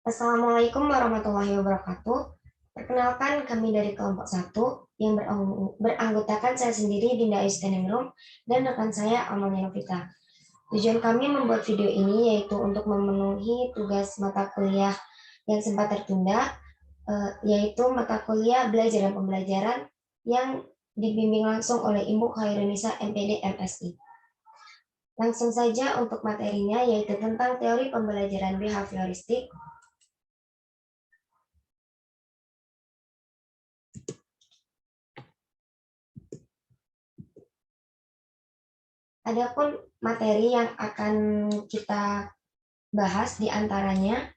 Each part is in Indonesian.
Assalamualaikum warahmatullahi wabarakatuh. Perkenalkan, kami dari kelompok 1 yang beranggotakan saya sendiri, Dinda Ayusteningrum, dan rekan saya, Amalia Novita. Tujuan kami membuat video ini yaitu untuk memenuhi tugas mata kuliah yang sempat tertunda, yaitu mata kuliah belajar dan pembelajaran yang dibimbing langsung oleh Ibu Khairunisa MPD MSI. Langsung saja untuk materinya, yaitu tentang teori pembelajaran behavioristik. Adapun materi yang akan kita bahas diantaranya,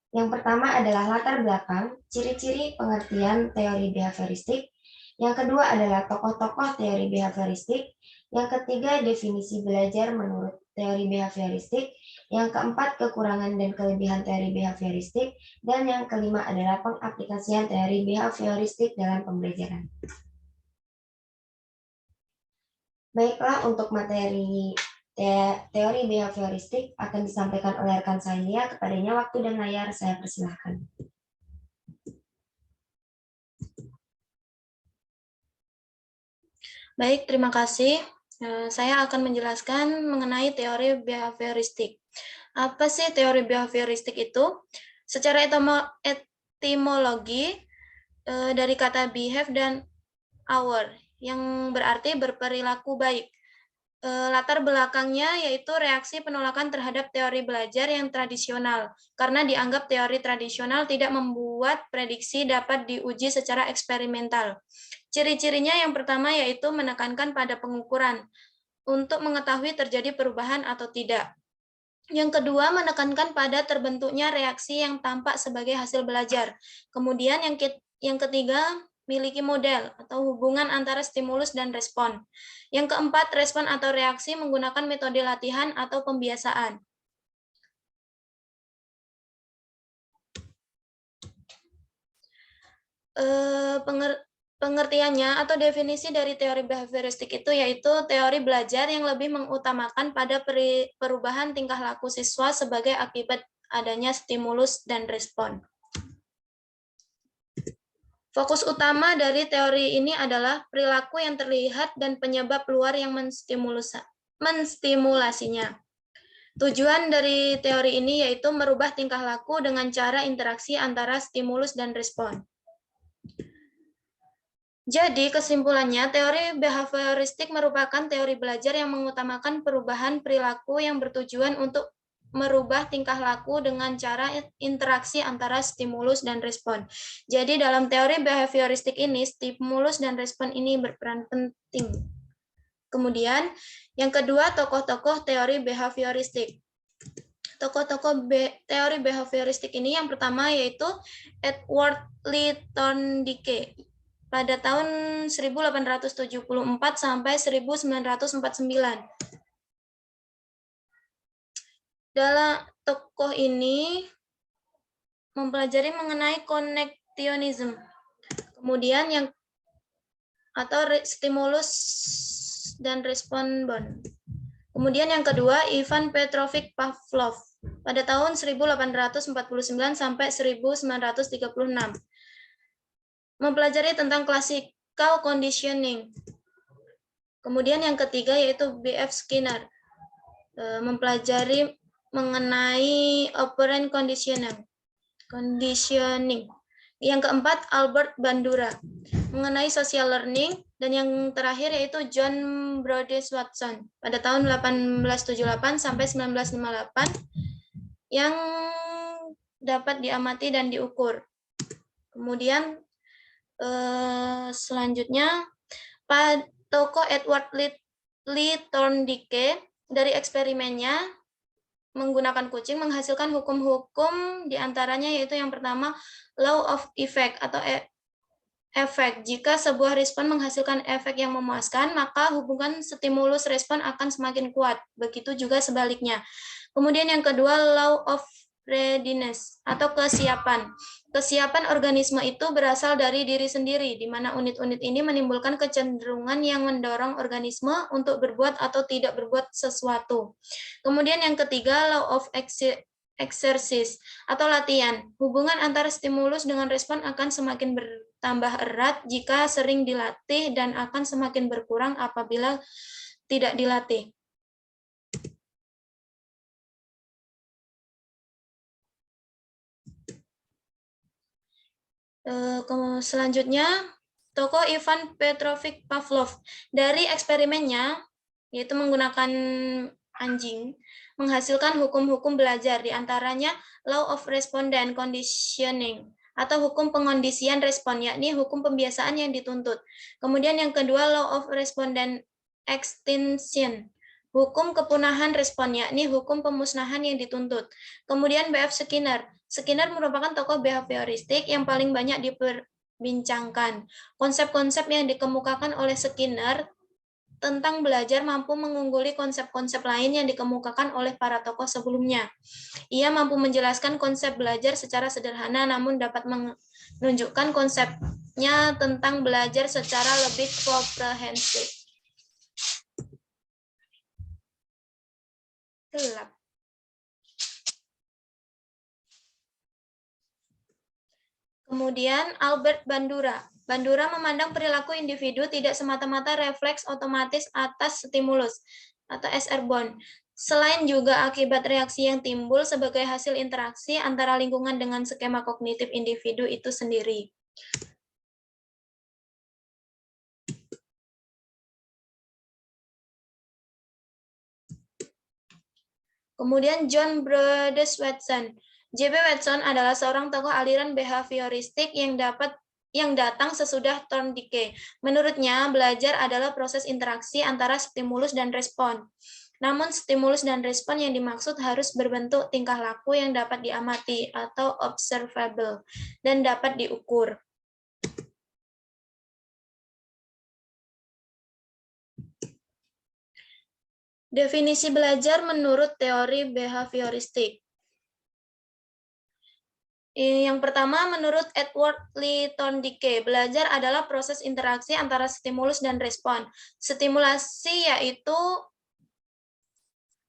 yang pertama adalah latar belakang, ciri-ciri pengertian teori behavioristik. Yang kedua adalah tokoh-tokoh teori behavioristik. Yang ketiga, definisi belajar menurut teori behavioristik. Yang keempat, kekurangan dan kelebihan teori behavioristik. Dan yang kelima adalah pengaplikasian teori behavioristik dalam pembelajaran. Baiklah, untuk materi teori behavioristik akan disampaikan oleh rekan saya. Kepadanya waktu dan layar saya persilahkan. Baik, terima kasih. Saya akan menjelaskan mengenai teori behavioristik. Apa sih teori behavioristik itu? Secara etimologi dari kata behave dan our, yang berarti berperilaku baik. Latar belakangnya yaitu reaksi penolakan terhadap teori belajar yang tradisional, karena dianggap teori tradisional tidak membuat prediksi dapat diuji secara eksperimental. Ciri-cirinya yang pertama yaitu menekankan pada pengukuran untuk mengetahui terjadi perubahan atau tidak. Yang kedua, menekankan pada terbentuknya reaksi yang tampak sebagai hasil belajar. Kemudian yang ketiga, miliki model atau hubungan antara stimulus dan respon. Yang keempat, respon atau reaksi menggunakan metode latihan atau pembiasaan. Pengertiannya atau definisi dari teori behavioristik itu yaitu teori belajar yang lebih mengutamakan pada perubahan tingkah laku siswa sebagai akibat adanya stimulus dan respon. Fokus utama dari teori ini adalah perilaku yang terlihat dan penyebab luar yang menstimulasinya. Tujuan dari teori ini yaitu merubah tingkah laku dengan cara interaksi antara stimulus dan respon. Jadi, kesimpulannya, teori behavioristik merupakan teori belajar yang mengutamakan perubahan perilaku yang bertujuan untuk merubah tingkah laku dengan cara interaksi antara stimulus dan respon. Jadi, dalam teori behavioristik ini, stimulus dan respon ini berperan penting. Kemudian, yang kedua, tokoh-tokoh teori behavioristik. Tokoh-tokoh teori behavioristik ini yang pertama yaitu Edward Lee Thorndike pada tahun 1874 sampai 1949. Dalam tokoh ini mempelajari mengenai connectionism. Kemudian yang atau stimulus dan respon bond. Kemudian yang kedua Ivan Petrovich Pavlov pada tahun 1849 sampai 1936. Mempelajari tentang classical conditioning. Kemudian yang ketiga yaitu B.F. Skinner, mempelajari mengenai operant conditioning. Yang keempat Albert Bandura, mengenai social learning, dan yang terakhir yaitu John Brodess Watson pada tahun 1878 sampai 1958 yang dapat diamati dan diukur. Kemudian selanjutnya tokoh Edward Lee Thorndike dari eksperimennya menggunakan kucing menghasilkan hukum-hukum diantaranya yaitu yang pertama law of effect atau efek. Jika sebuah respon menghasilkan efek yang memuaskan, maka hubungan stimulus respon akan semakin kuat. Begitu juga sebaliknya. Kemudian yang kedua law of readiness atau kesiapan. Kesiapan organisme itu berasal dari diri sendiri, di mana unit-unit ini menimbulkan kecenderungan yang mendorong organisme untuk berbuat atau tidak berbuat sesuatu. Kemudian yang ketiga, law of exercise atau latihan. Hubungan antara stimulus dengan respon akan semakin bertambah erat jika sering dilatih dan akan semakin berkurang apabila tidak dilatih. Selanjutnya, tokoh Ivan Petrovich Pavlov. Dari eksperimennya, yaitu menggunakan anjing, menghasilkan hukum-hukum belajar, diantaranya Law of Respondent Conditioning, atau hukum pengondisian respon, yakni hukum pembiasaan yang dituntut. Kemudian yang kedua, Law of Respondent Extinction, hukum kepunahan respon, yakni hukum pemusnahan yang dituntut. Kemudian B.F. Skinner. Skinner merupakan tokoh behavioristik yang paling banyak diperbincangkan. Konsep-konsep yang dikemukakan oleh Skinner tentang belajar mampu mengungguli konsep-konsep lain yang dikemukakan oleh para tokoh sebelumnya. Ia mampu menjelaskan konsep belajar secara sederhana, namun dapat menunjukkan konsepnya tentang belajar secara lebih komprehensif. Gelap. Kemudian Albert Bandura. Bandura memandang perilaku individu tidak semata-mata refleks otomatis atas stimulus atau as airborne. Selain juga akibat reaksi yang timbul sebagai hasil interaksi antara lingkungan dengan skema kognitif individu itu sendiri. Kemudian John Broadus Watson. J.B. Watson adalah seorang tokoh aliran behavioristik yang datang sesudah Thorndike. Menurutnya, belajar adalah proses interaksi antara stimulus dan respon. Namun, stimulus dan respon yang dimaksud harus berbentuk tingkah laku yang dapat diamati atau observable dan dapat diukur. Definisi belajar menurut teori behavioristik. Yang pertama, menurut Edward Lee Thorndike, belajar adalah proses interaksi antara stimulus dan respon. Stimulasi yaitu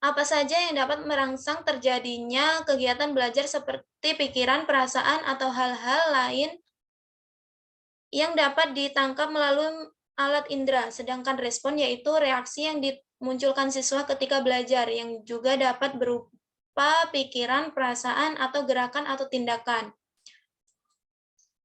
apa saja yang dapat merangsang terjadinya kegiatan belajar seperti pikiran, perasaan, atau hal-hal lain yang dapat ditangkap melalui alat indera. Sedangkan respon yaitu reaksi yang dimunculkan siswa ketika belajar, yang juga dapat berupa pikiran, perasaan, atau gerakan atau tindakan.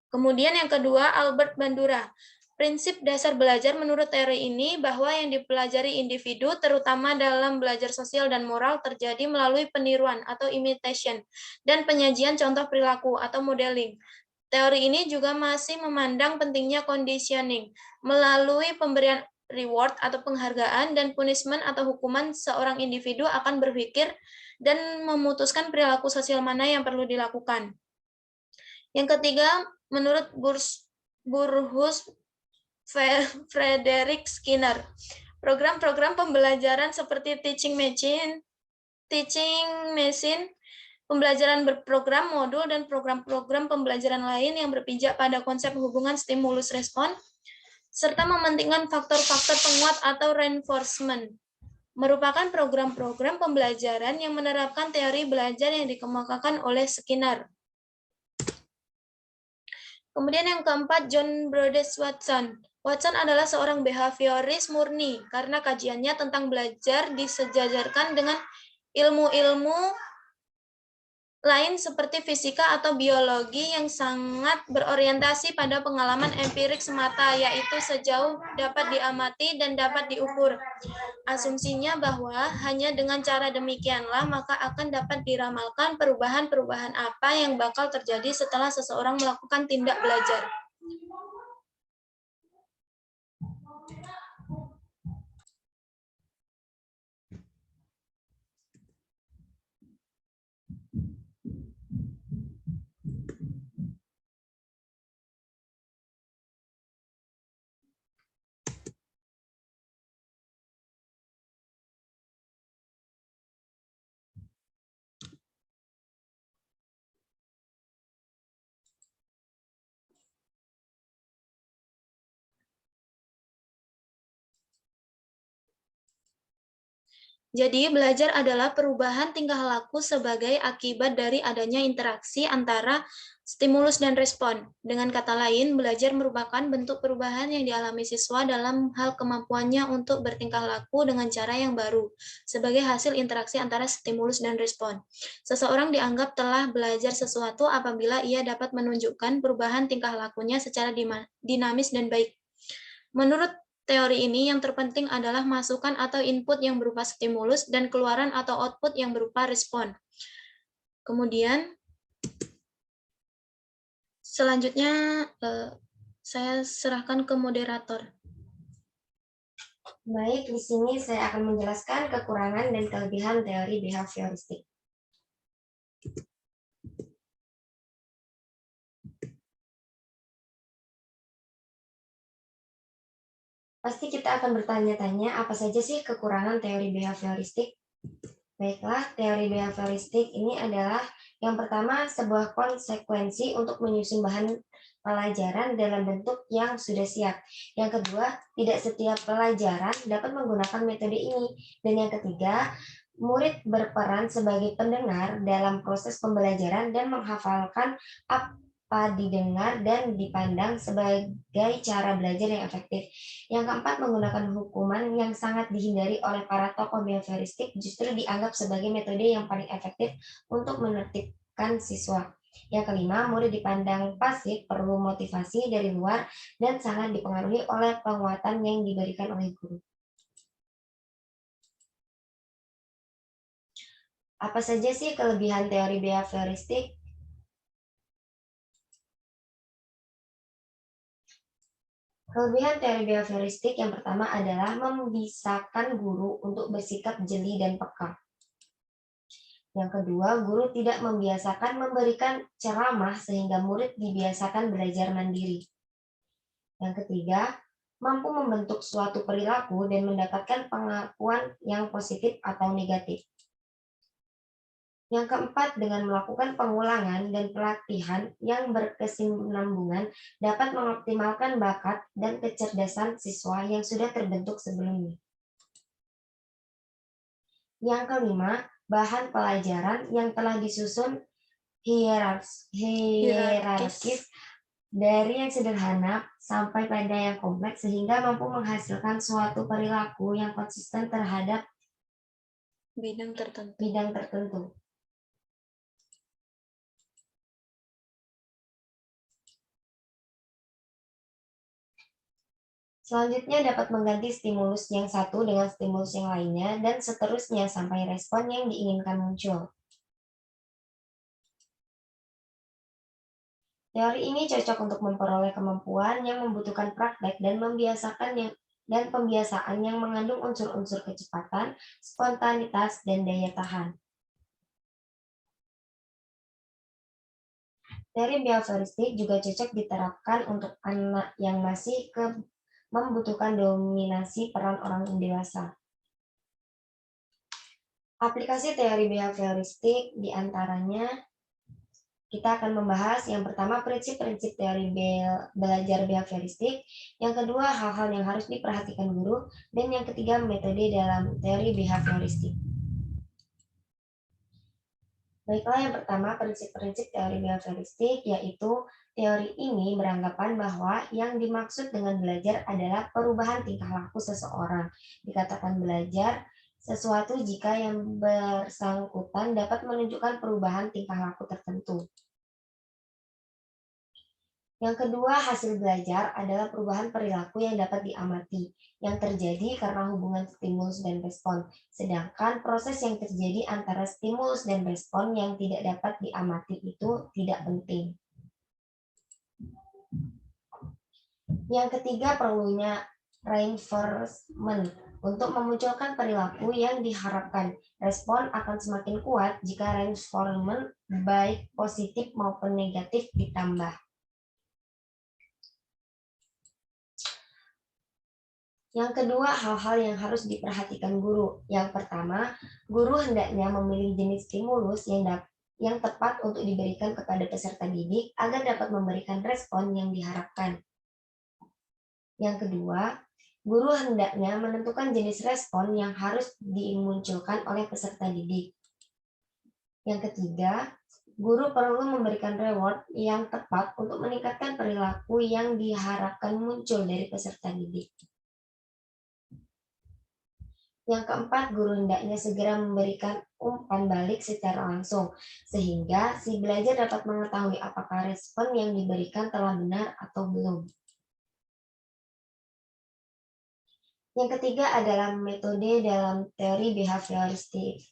Kemudian yang kedua, Albert Bandura. Prinsip dasar belajar menurut teori ini bahwa yang dipelajari individu, terutama dalam belajar sosial dan moral, terjadi melalui peniruan atau imitation, dan penyajian contoh perilaku atau modeling. Teori ini juga masih memandang pentingnya conditioning, melalui pemberian reward atau penghargaan dan punishment atau hukuman seorang individu akan berpikir dan memutuskan perilaku sosial mana yang perlu dilakukan. Yang ketiga, menurut Burrhus Frederick Skinner, program-program pembelajaran seperti teaching machine, pembelajaran berprogram modul, dan program-program pembelajaran lain yang berpijak pada konsep hubungan stimulus-respon, serta mementingkan faktor-faktor penguat atau reinforcement, merupakan program-program pembelajaran yang menerapkan teori belajar yang dikemukakan oleh Skinner. Kemudian yang keempat, John Broadus Watson. Watson adalah seorang behavioris murni karena kajiannya tentang belajar disejajarkan dengan ilmu-ilmu lain seperti fisika atau biologi yang sangat berorientasi pada pengalaman empirik semata, yaitu sejauh dapat diamati dan dapat diukur. Asumsinya bahwa hanya dengan cara demikianlah maka akan dapat diramalkan perubahan-perubahan apa yang bakal terjadi setelah seseorang melakukan tindak belajar. Jadi, belajar adalah perubahan tingkah laku sebagai akibat dari adanya interaksi antara stimulus dan respon. Dengan kata lain, belajar merupakan bentuk perubahan yang dialami siswa dalam hal kemampuannya untuk bertingkah laku dengan cara yang baru, sebagai hasil interaksi antara stimulus dan respon. Seseorang dianggap telah belajar sesuatu apabila ia dapat menunjukkan perubahan tingkah lakunya secara dinamis dan baik. Menurut teori ini, yang terpenting adalah masukan atau input yang berupa stimulus dan keluaran atau output yang berupa respon. Kemudian, selanjutnya saya serahkan ke moderator. Baik, di sini saya akan menjelaskan kekurangan dan kelebihan teori behavioristik. Pasti kita akan bertanya-tanya apa saja sih kekurangan teori behavioristik? Baiklah, teori behavioristik ini adalah yang pertama sebuah konsekuensi untuk menyusun bahan pelajaran dalam bentuk yang sudah siap. Yang kedua, tidak setiap pelajaran dapat menggunakan metode ini. Dan yang ketiga, murid berperan sebagai pendengar dalam proses pembelajaran dan menghafalkan apa didengar dan dipandang sebagai cara belajar yang efektif. Yang keempat, menggunakan hukuman yang sangat dihindari oleh para tokoh behavioristik justru dianggap sebagai metode yang paling efektif untuk menertibkan siswa. Yang kelima, murid dipandang pasif, perlu motivasi dari luar, dan sangat dipengaruhi oleh penguatan yang diberikan oleh guru. Apa saja sih kelebihan teori behavioristik? Kelebihan teori behavioristik yang pertama adalah membiasakan guru untuk bersikap jeli dan peka. Yang kedua, guru tidak membiasakan memberikan ceramah sehingga murid dibiasakan belajar mandiri. Yang ketiga, mampu membentuk suatu perilaku dan mendapatkan pengakuan yang positif atau negatif. Yang keempat, dengan melakukan pengulangan dan pelatihan yang berkesinambungan dapat mengoptimalkan bakat dan kecerdasan siswa yang sudah terbentuk sebelumnya. Yang kelima, bahan pelajaran yang telah disusun hierarkis dari yang sederhana sampai pada yang kompleks sehingga mampu menghasilkan suatu perilaku yang konsisten terhadap Bidang tertentu. Selanjutnya dapat mengganti stimulus yang satu dengan stimulus yang lainnya dan seterusnya sampai respon yang diinginkan muncul. Teori ini cocok untuk memperoleh kemampuan yang membutuhkan praktek dan pembiasaan yang mengandung unsur-unsur kecepatan, spontanitas, dan daya tahan. Teori behavioristik juga cocok diterapkan untuk anak yang masih membutuhkan dominasi peran orang dewasa. Aplikasi teori behavioristik diantaranya kita akan membahas yang pertama prinsip-prinsip teori belajar behavioristik, yang kedua hal-hal yang harus diperhatikan guru, dan yang ketiga metode dalam teori behavioristik. Baiklah, yang pertama prinsip-prinsip teori behavioristik, yaitu teori ini beranggapan bahwa yang dimaksud dengan belajar adalah perubahan tingkah laku seseorang. Dikatakan belajar sesuatu jika yang bersangkutan dapat menunjukkan perubahan tingkah laku tertentu. Yang kedua, hasil belajar adalah perubahan perilaku yang dapat diamati, yang terjadi karena hubungan stimulus dan respon. Sedangkan proses yang terjadi antara stimulus dan respon yang tidak dapat diamati itu tidak penting. Yang ketiga, perlunya reinforcement untuk memunculkan perilaku yang diharapkan. Respon akan semakin kuat jika reinforcement baik positif maupun negatif ditambah. Yang kedua, hal-hal yang harus diperhatikan guru. Yang pertama, guru hendaknya memilih jenis stimulus yang tepat untuk diberikan kepada peserta didik agar dapat memberikan respon yang diharapkan. Yang kedua, Guru hendaknya menentukan jenis respon yang harus dimunculkan oleh peserta didik. Yang ketiga, guru perlu memberikan reward yang tepat untuk meningkatkan perilaku yang diharapkan muncul dari peserta didik. Yang keempat, guru hendaknya segera memberikan umpan balik secara langsung, sehingga si belajar dapat mengetahui apakah respon yang diberikan telah benar atau belum. Yang ketiga adalah metode dalam teori behavioristik.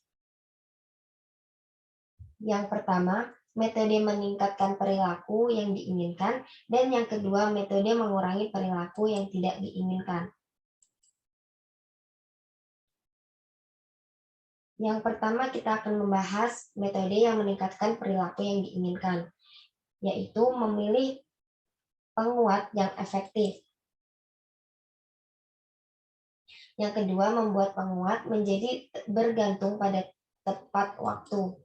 Yang pertama, metode meningkatkan perilaku yang diinginkan, dan yang kedua, metode mengurangi perilaku yang tidak diinginkan. Yang pertama, kita akan membahas metode yang meningkatkan perilaku yang diinginkan, yaitu memilih penguat yang efektif. Yang kedua, membuat penguat menjadi bergantung pada tepat waktu.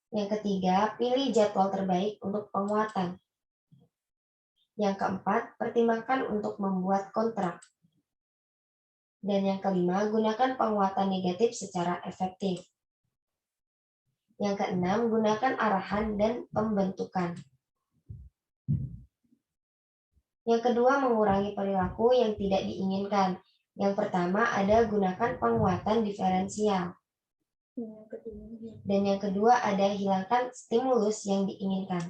Yang ketiga, pilih jadwal terbaik untuk penguatan. Yang keempat, pertimbangkan untuk membuat kontrak. Dan yang kelima, gunakan penguatan negatif secara efektif. Yang keenam, gunakan arahan dan pembentukan. Yang kedua, mengurangi perilaku yang tidak diinginkan. Yang pertama ada gunakan penguatan diferensial. Dan yang kedua ada hilangkan stimulus yang diinginkan.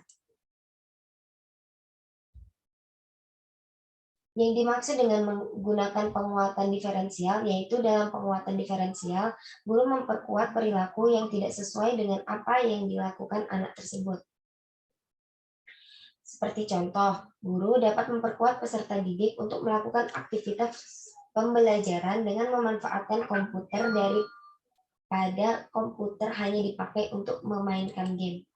Yang dimaksud dengan menggunakan penguatan diferensial, yaitu dalam penguatan diferensial, guru memperkuat perilaku yang tidak sesuai dengan apa yang dilakukan anak tersebut. Seperti contoh, guru dapat memperkuat peserta didik untuk melakukan aktivitas pembelajaran dengan memanfaatkan komputer daripada komputer hanya dipakai untuk memainkan game.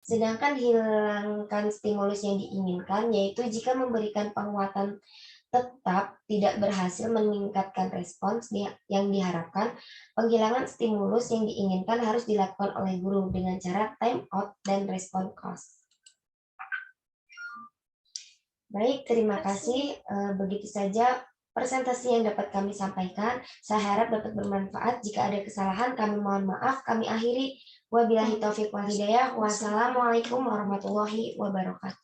Sedangkan hilangkan stimulus yang diinginkan, yaitu jika memberikan penguatan tetap tidak berhasil meningkatkan respons yang diharapkan, penghilangan stimulus yang diinginkan harus dilakukan oleh guru dengan cara time out dan respon cost. Baik, terima kasih. Begitu saja presentasi yang dapat kami sampaikan. Saya harap dapat bermanfaat. Jika ada kesalahan, kami mohon maaf. Kami akhiri. Wabillahi taufiq wal hidayah. Wassalamualaikum warahmatullahi wabarakatuh.